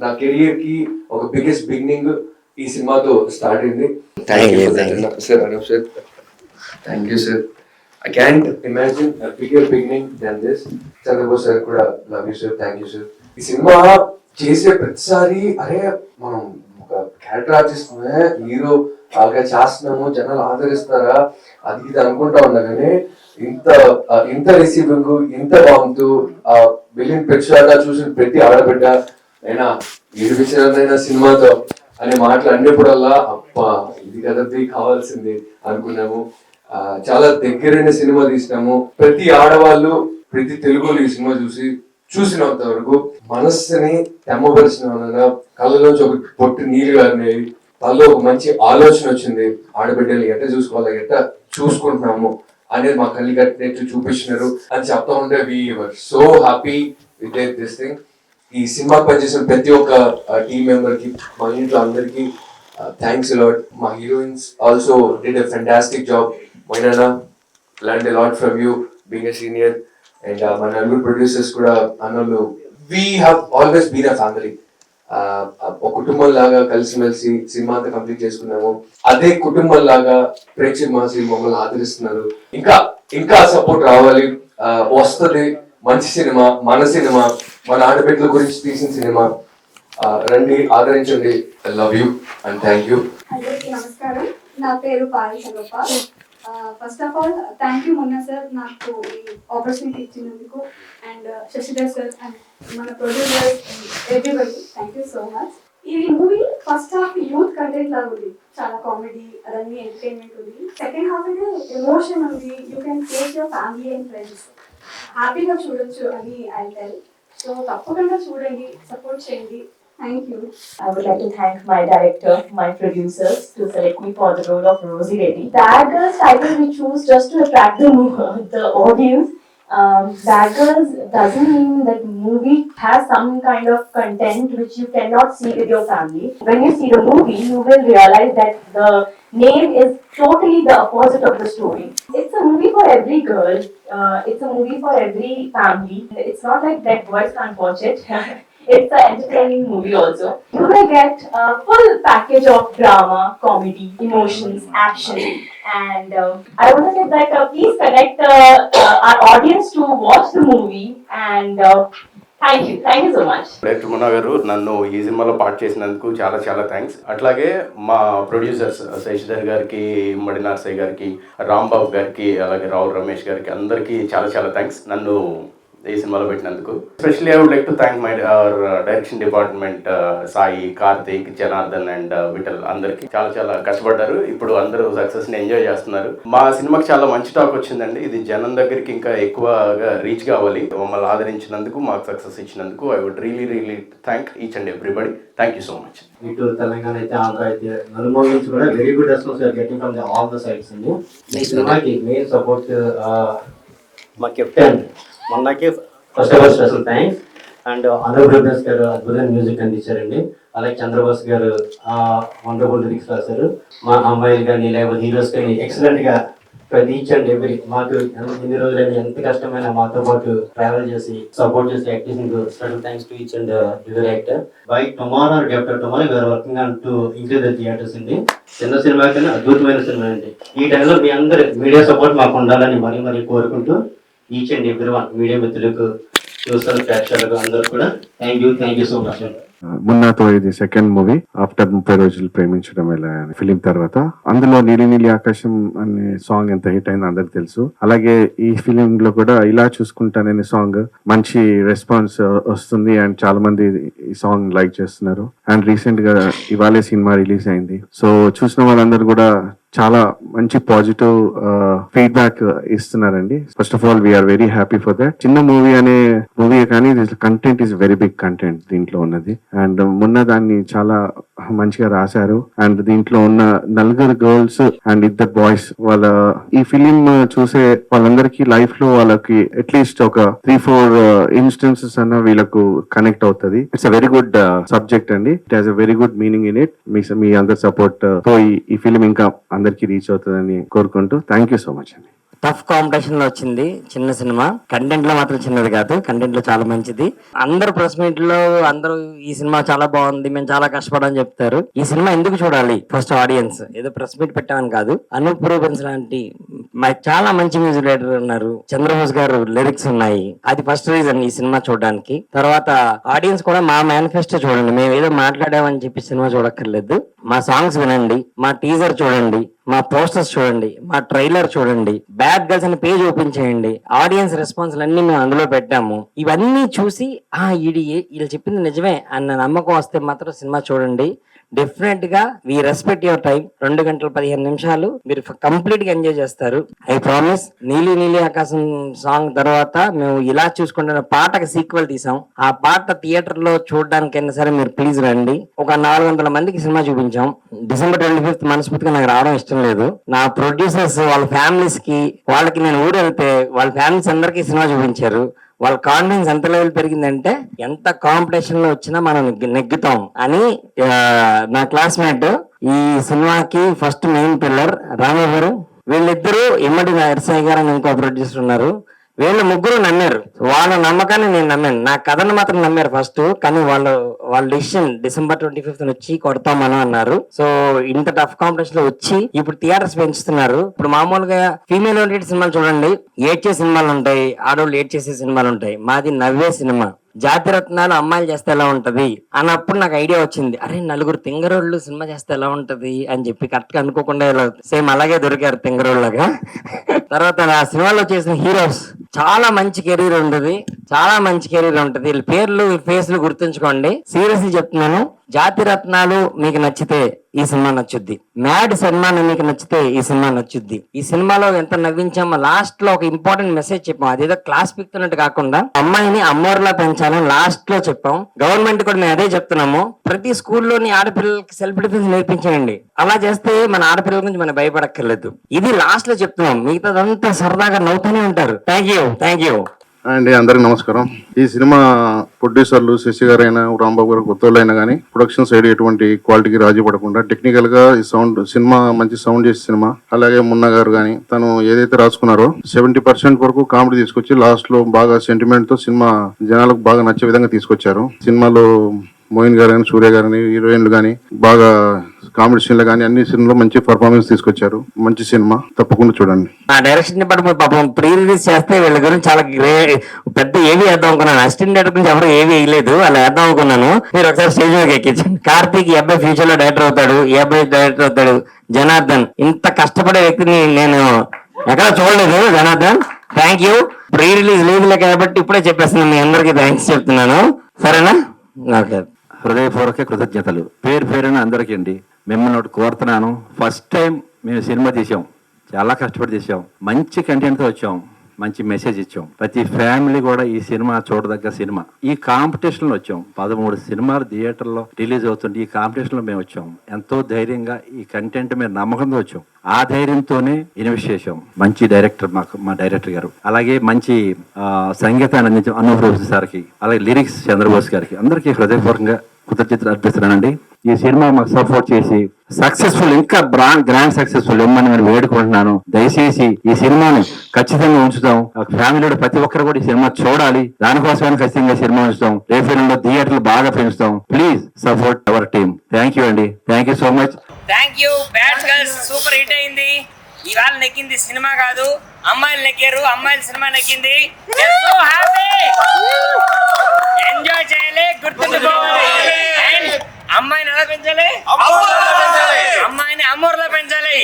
నా కెరియర్ కి ఒక బిగ్గెస్ట్ బిగినింగ్ ఈ సినిమాతో స్టార్ట్ అయింది. Sir Anup sir, thank you sir. I can't imagine a bigger beginning than this. Chandrabose sir కూడా love you sir, thank you sir. ఈ సినిమా చేసే ప్రతిసారి అరే మనం ఒక క్యారెక్టర్ ఆర్టిస్ట్ హీరో బాగా చేస్తున్నాము, జనాలు ఆదరిస్తారా అది ఇది అనుకుంటా ఉన్నా కానీ ఇంత రిసీవింగ్, ఇంత బాగుంటూ ఆ బిలియన్ ప్రేక్షకులుగా చూసిన ప్రతి ఆడబిడ్డ అయినా ఏడిపించిన సినిమాతో అనే మాటలు అన్నప్పుడల్లా అప్ప ఇది కదది కావాల్సింది అనుకున్నాము. చాలా దగ్గరైన సినిమా తీసినాము. ప్రతి ఆడవాళ్ళు, ప్రతి తెలుగులో ఈ సినిమా చూసినంత వరకు మనస్సుని తెమ్మపరిచిన కళ్ళలోంచి ఒక పొట్టు నీళ్లు గారినాయి. తనలో ఒక మంచి ఆలోచన వచ్చింది, ఆడబిడ్డలు ఎట్ట చూసుకోవాలి, ఎట్ట చూసుకుంటున్నాము అనేది మా కళ్ళు కట్టినట్టు చూపించినారు అని చెప్తా ఉంటే we're so happy with this thing. ఈ సినిమాకి పనిచేసిన ప్రతి ఒక్క టీమ్ మెంబర్ కి, మా ఇంట్లో అందరికి థ్యాంక్స్ అలాట్. మా heroines also did a fantastic job. Moinana, learned a lot from you being a senior, and my nalguru producers kuda annallu. We have always been a family. ఒక కుటుంబం లాగా కలిసిమెలిసి cinema అంతా కంప్లీట్ చేసుకున్నాము. అదే కుటుంబం లాగా ప్రేక్షక మహాశీలు మమ్మల్ని ఆదరిస్తున్నారు. ఇంకా సపోర్ట్ రావాలి, వస్తుంది మంచి సినిమా, మన ఆడబిడ్డల గురించి తీసిన సినిమా. రండి, ఆదరించండి. I love you and thank you. అందరికీ నమస్కారం. నా పేరు Pari Sangappa. First of all thank you Monna sir నాకు ఈ ఆపర్చునిటీ ఇచ్చినందుకు, అండ్ శశిధర్ సార్ అండ్ మన producer everybody thank you so much. ఈ movie first half youth content లాగా ఉంది, చాలా కామెడీ అదన్నీ ఎంటర్టైన్మెంట్ ఉంది. సెకండ్ హాఫ్ అయితే ఎమోషన్ ఉంది. You can take your family and friends, హ్యాపీగా చూడొచ్చు అని ఐ టెల్. సో తప్పకుండా చూడండి, సపోర్ట్ చేయండి. Thank you. I would like to thank my director, my producers to select me for the role of Rosie Reddy. Bad Girls title we choose just to attract the audience. Bad Girls doesn't mean that movie has some kind of content which you cannot see with your family. When you see the movie, you will realize that the name is totally the opposite of the story. It's a movie for every girl. It's a movie for every family. It's not like that boys can't watch it. It's an entertaining movie also. You will get a full package of drama, comedy, emotions, action, and I want to say that please connect our audience to watch the movie, and thank you so much. Director Munna గారు నన్ను ఈ సినిమాలో part చేసినందుకు చాలా చాలా thanks. అట్లాగే మా producers Shashidhar గారికి, మడి నర్సయ్య గారికి, రాంబాబు గారికి, అలాగే రావుల్ రమేష్ గారికి అందరికీ చాలా చాలా థ్యాంక్స్ నన్ను ఈ సినిమాలో పెట్టినందుకు. Especially I would like to thank my direction department, Sai, Karthik, Janardhan and Vithal అందరికి చాలా చాలా కష్టపడ్డారు. ఇప్పుడు అందరూ సక్సెస్ ని ఎంజాయ్ చేస్తున్నారు. మా సినిమాకి చాలా మంచి టాక్ వచ్చిందండి. ఇది జనం దగ్గరికి ఇంకా ఎక్కువగా రీచ్ కావాలి. మమ్మల్ని ఆదరించినందుకు, మాకు సక్సెస్ ఇచ్చినందుకు I would really thank each and everybody. Thank you so much. ఇటు తెలంగాణ అయితే, ఆంధ్ర అయితే, నలుమూల నుంచి కూడా very good response are getting from all the sides అండి. ఈ సినిమాకి మెయిన్ సపోర్ట్ మా కెప్టెన్ మొన్నకి first of all special thanks. And Anup Rubens గారు అద్భుతమైన మ్యూజిక్ అందించారండి. అలాగే చంద్రబోస్ గారు వండర్ఫుల్ లిరిక్స్ రాశారు. మా అమ్మాయిలు కానీ లేకపోతే హీరోస్ కానీ ఎక్సలెంట్ గా ప్రతి ఈచ్ అండ్ ఎవ్రీ మాకు ఎన్ని రోజులైనా ఎంత కష్టమైన మాతో పాటు ట్రావెల్ చేసి సపోర్ట్ చేసి యాక్ట్ చేసిన special thanks to each and every actor. By tomorrow or day after tomorrow we're working on to increase the theatres అండి. చిన్న సినిమా కానీ అద్భుతమైన సినిమా అండి. ఈ టైంలో మీ అందరు మీడియా సపోర్ట్ మాకు ఉండాలని మరీ కోరుకుంటూ each and every one media మిత్రులకు, చూస్తారు ప్రేక్షకులకు అందరూ కూడా థ్యాంక్ యూ సో మచ్. మున్నాతో ఇది సెకండ్ మూవీ ఆఫ్టర్ 30 రోజులు ప్రేమించడం ఎలా ఫిలిం తర్వాత. అందులో నీలి నీలి ఆకాశం అనే సాంగ్ ఎంత హిట్ అయిందో అందరికి తెలుసు. అలాగే ఈ ఫిలిం లో కూడా ఇలా చూసుకుంటాననే సాంగ్ మంచి రెస్పాన్స్ వస్తుంది అండ్ చాలా మంది ఈ సాంగ్ లైక్ చేస్తున్నారు. అండ్ రీసెంట్ గా ఇవాళే సినిమా రిలీజ్ అయింది. సో చూసిన వాళ్ళందరూ కూడా చాలా మంచి పాజిటివ్ ఫీడ్బ్యాక్ ఇస్తున్నారండి. First of all we're very happy for that. చిన్న మూవీ అనే మూవీ కానీ content is very big content దీంట్లో ఉన్నది. అండ్ మొన్న దాన్ని చాలా మంచిగా రాశారు. అండ్ దీంట్లో ఉన్న నలుగురు గర్ల్స్ అండ్ 2 బాయ్స్ వాళ్ళ ఈ ఫిలిం చూసే వాళ్ళందరికీ లైఫ్ లో వాళ్ళకి అట్లీస్ట్ ఒక 3-4 ఇన్స్టెన్సెస్ అన్న వీళ్ళకు కనెక్ట్ అవుతుంది. It's a very good subject అండి. It has a very good meaning in it. మీ అందరి సపోర్ట్ తో ఈ ఫిలిం ఇంకా అందరికి రీచ్ అవుతుందని కోరుకుంటూ థ్యాంక్ యూ సో మచ్ అండి. టఫ్ కాంపిటీషన్ లో వచ్చింది చిన్న సినిమా. కంటెంట్ లో మాత్రం చిన్నది కాదు, కంటెంట్ లో చాలా మంచిది. అందరూ ప్రెస్ మీట్ లో అందరూ ఈ సినిమా చాలా బాగుంది, మేము చాలా కష్టపడని చెప్తారు. ఈ సినిమా ఎందుకు చూడాలి? ఫస్ట్ ఆడియన్స్ ఏదో ప్రెస్ మీట్ పెట్టామని కాదు, అనూప్ రూబెన్స్ లాంటి చాలా మంచి మ్యూజిక్ డైరెక్టర్ ఉన్నారు, చంద్రబోస్ గారు లిరిక్స్ ఉన్నాయి. అది ఫస్ట్ రీజన్ ఈ సినిమా చూడడానికి. తర్వాత ఆడియన్స్ కూడా మా మేనిఫెస్టో చూడండి, మేము ఏదో మాట్లాడామని చెప్పి సినిమా చూడక్కర్లేదు. మా సాంగ్స్ వినండి, మా టీజర్ చూడండి, మా పోస్టర్స్ చూడండి, మా ట్రైలర్ చూడండి, బ్యాడ్ గర్ల్స్ అనే పేజ్ ఓపెన్ చేయండి. ఆడియన్స్ రెస్పాన్స్ అన్ని మేము అందులో పెట్టాము. ఇవన్నీ చూసి వీళ్ళు చెప్పింది నిజమే అన్న నమ్మకం వస్తే మాత్రం సినిమా చూడండి. డెఫినెట్ గా వి రెస్పెక్ట్ యువర్ టైం. 2 గంటల 15 నిమిషాలు మీరు కంప్లీట్ గా ఎంజాయ్ చేస్తారు. I promise. నీలి నీలి ఆకాశం సాంగ్ తర్వాత మేము ఇలా చూసుకుంటున్న పాటకి సీక్వెల్ తీసాం. ఆ పాట థియేటర్ లో చూడడానికైనా సరే మీరు ప్లీజ్ రండి. ఒక 400 మందికి సినిమా చూపించాం. December 25th మనస్ఫూర్తిగా నాకు రావడం ఇష్టం లేదు. నా ప్రొడ్యూసర్స్ వాళ్ళ ఫ్యామిలీస్ కి, వాళ్ళకి నేను ఊరు వెళ్తే వాళ్ళ ఫ్యామిలీస్ అందరికీ సినిమా చూపించారు. వాళ్ళ కాన్ఫిడెన్స్ ఎంత లెవెల్ పెరిగిందంటే ఎంత కాంపిటీషన్ లో వచ్చినా మనం నెగ్గుతాం అని. నా క్లాస్మేట్ ఈ సినిమాకి ఫస్ట్ మెయిన్ పిల్లర్ రామయ్య గారు, వీళ్ళిద్దరూ ఇమ్మడి నరసయ్య గారు అని ఇంకో ప్రొడ్యూసర్ ఉన్నారు. వీళ్ళు ముగ్గురు నమ్మారు. వాళ్ళ నమ్మకాన్ని నేను నమ్మాను. నా కథను మాత్రం నమ్మారు ఫస్ట్, కానీ వాళ్ళ డిసిషన్ December 25th వచ్చి కొడతాం మనం అన్నారు. సో ఇంత టఫ్ కాంపిటీషన్ లో వచ్చి ఇప్పుడు థియేటర్స్ పెంచుతున్నారు. ఇప్పుడు మామూలుగా ఫీమేల్ ఓరియంటెడ్ సినిమాలు చూడండి, ఏడ్చే సినిమాలు ఉంటాయి, ఆడవాళ్ళు ఏడ్చేసే సినిమాలు ఉంటాయి. మాది నవ్వే సినిమా. జాతిరత్నాలు అమ్మాయిలు చేస్తే ఎలా ఉంటది అన్నప్పుడు నాకు ఐడియా వచ్చింది. అరే 4 తింగరోళ్ళు సినిమా చేస్తే ఎలా ఉంటది అని చెప్పి కరెక్ట్ గా అనుకోకుండా సేమ్ అలాగే దొరికారు తింగరోళ్ళగా. తర్వాత నా సినిమాలో చేసిన హీరోస్ చాలా మంచి కెరీర్ ఉంటుంది, చాలా మంచి కెరీర్ ఉంటుంది. వీళ్ళ పేర్లు ఫేస్లు గుర్తుంచుకోండి. సీరియస్లీ చెప్తున్నాను. జాతిరత్నాలు మీకు నచ్చితే ఈ సినిమా నచ్చుద్ది. మ్యాడ్ సన్మాన్ మీకు నచ్చితే ఈ సినిమా నచ్చుద్ది. ఈ సినిమాలో ఎంత నవ్వించామో, లాస్ట్ లో ఒక ఇంపార్టెంట్ మెసేజ్ చెప్పాం. అదేదో క్లాస్ పిక్తున్నట్టు కాకుండా అమ్మాయిని అమ్మోర్లా పెంచాలని లాస్ట్ లో చెప్పాం. గవర్నమెంట్ కూడా మేము అదే చెప్తున్నాము. ప్రతి స్కూల్లోని ఆడపిల్లలకి సెల్ఫ్ డిఫెన్స్ నేర్పించండి. అలా చేస్తే మన ఆడపిల్లల గురించి మనం భయపడక్కర్లేదు. ఇది లాస్ట్ లో చెప్తున్నాం. మిగతాదంతా సరదాగా నవ్వుతూనే ఉంటారు. Thank you. అండి, అందరికి నమస్కారం. ఈ సినిమా ప్రొడ్యూసర్లు శశి గారైనా రాంబాబు గారు కొత్త అయినా కానీ ప్రొడక్షన్ సైడ్ ఎటువంటి క్వాలిటీకి రాజీ పడకుండా టెక్నికల్ గా ఈ సినిమా మంచి సౌండ్ చేసే సినిమా. అలాగే మున్నా గారు కానీ తను ఏదైతే రాసుకున్నారో 70% వరకు కామెడీ తీసుకొచ్చి లాస్ట్ లో బాగా సెంటిమెంట్ తో సినిమా జనాలకు బాగా నచ్చే విధంగా తీసుకొచ్చారు. సినిమాలో మోయిన్ గారు కానీ, సూర్య గారిని, హీరోయిన్లు కానీ బాగా కామెడీ సీన్లు కానీ అన్ని సినిమాలో మంచి పర్ఫార్మెన్స్ తీసుకొచ్చారు. మంచి సినిమా, తప్పకుండా చూడండి. ఆ డైరెక్షన్ డిపార్ట్మెంట్ పాపం ప్రీ రిలీజ్ చేస్తే వీళ్ళ గురించి చాలా పెద్ద ఏవి వేద్దాం అనుకున్నాను. అసిస్టెంట్ డైరెక్టర్ గురించి ఎవరు ఏవి వేయలేదు, అలా వేద్దాం అనుకున్నాను. మీరు ఒకసారి స్టేజ్ మీద ఎక్కించండి. కార్తీక్ ఈ అబ్బాయి ఫ్యూచర్ లో డైరెక్టర్ అవుతాడు, ఈ అబ్బాయి డైరెక్టర్ అవుతాడు. జనార్దన్, ఇంత కష్టపడే వ్యక్తిని నేను ఎక్కడ చూడలేదు. Janardhan, thank you. Pre release లేదులే కాబట్టి ఇప్పుడే చెప్పేస్తున్నాను. మీ అందరికీ థ్యాంక్స్ చెప్తున్నాను. సరేనా? ఓకే. హృదయపూర్వక కృతజ్ఞతలు పేరున అందరికీ అండి. మిమ్మల్ని ఒకటి కోరుతున్నాను. ఫస్ట్ టైం మేము సినిమా తీసాం, చాలా కష్టపడి తీసాం, మంచి కంటెంట్తో వచ్చాం, మంచి మెసేజ్ ఇచ్చాం. ప్రతి ఫ్యామిలీ కూడా ఈ సినిమా చూడదగ్గ సినిమా. ఈ కాంపిటీషన్లో వచ్చాం. 13 సినిమాలు థియేటర్లో రిలీజ్ అవుతుంది. ఈ కాంపిటీషన్లో మేము వచ్చాం. ఎంతో ధైర్యంగా ఈ కంటెంట్ మీద నమ్మకంతో వచ్చాం. ఆ ధైర్యంతోనే ఇన్వెస్ట్ చేసాం. మంచి డైరెక్టర్ మా డైరెక్టర్ గారు, అలాగే మంచి సంగీతాన్ని అందించాం అనూప్ రూబెన్స్ సార్కి, అలాగే లిరిక్స్ చంద్రబోస్ గారికి, అందరికీ హృదయపూర్వకంగా కృతజ్ఞతలు అర్పిస్తున్నానండి. ఈ సినిమా మాకు సపోర్ట్ చేసి సక్సెస్ఫుల్, ఇంకా గ్రాండ్ సక్సెస్ఫుల్ ఇమ్మని నేను వేడుకుంటున్నాను. దయచేసి ఈ సినిమాని ఖచ్చితంగా ఉంచుతాం. ఫ్యామిలీలో ప్రతి ఒక్కరు కూడా ఈ సినిమా చూడాలి. దానికోసమే ఖచ్చితంగా సినిమా ఉంచుతాం. రేపు థియేటర్లు బాగా పెంచుతాం. Please support our team. Thank you అండి. Thank you so much. Thank you. Bad girls super hit అయింది. ఇవాళ నెక్కింది సినిమా కాదు, అమ్మాయిలు నెక్కారు. అమ్మాయిల సినిమా నెక్కింది. So happy. ఎంజాయ్ చేయాలి, గుర్తుంచుకోవాలి. అండ్ అమ్మాయిని ఎలా పెంచాలి? అమ్మాయిని అమ్మోర్లా పెంచాలి.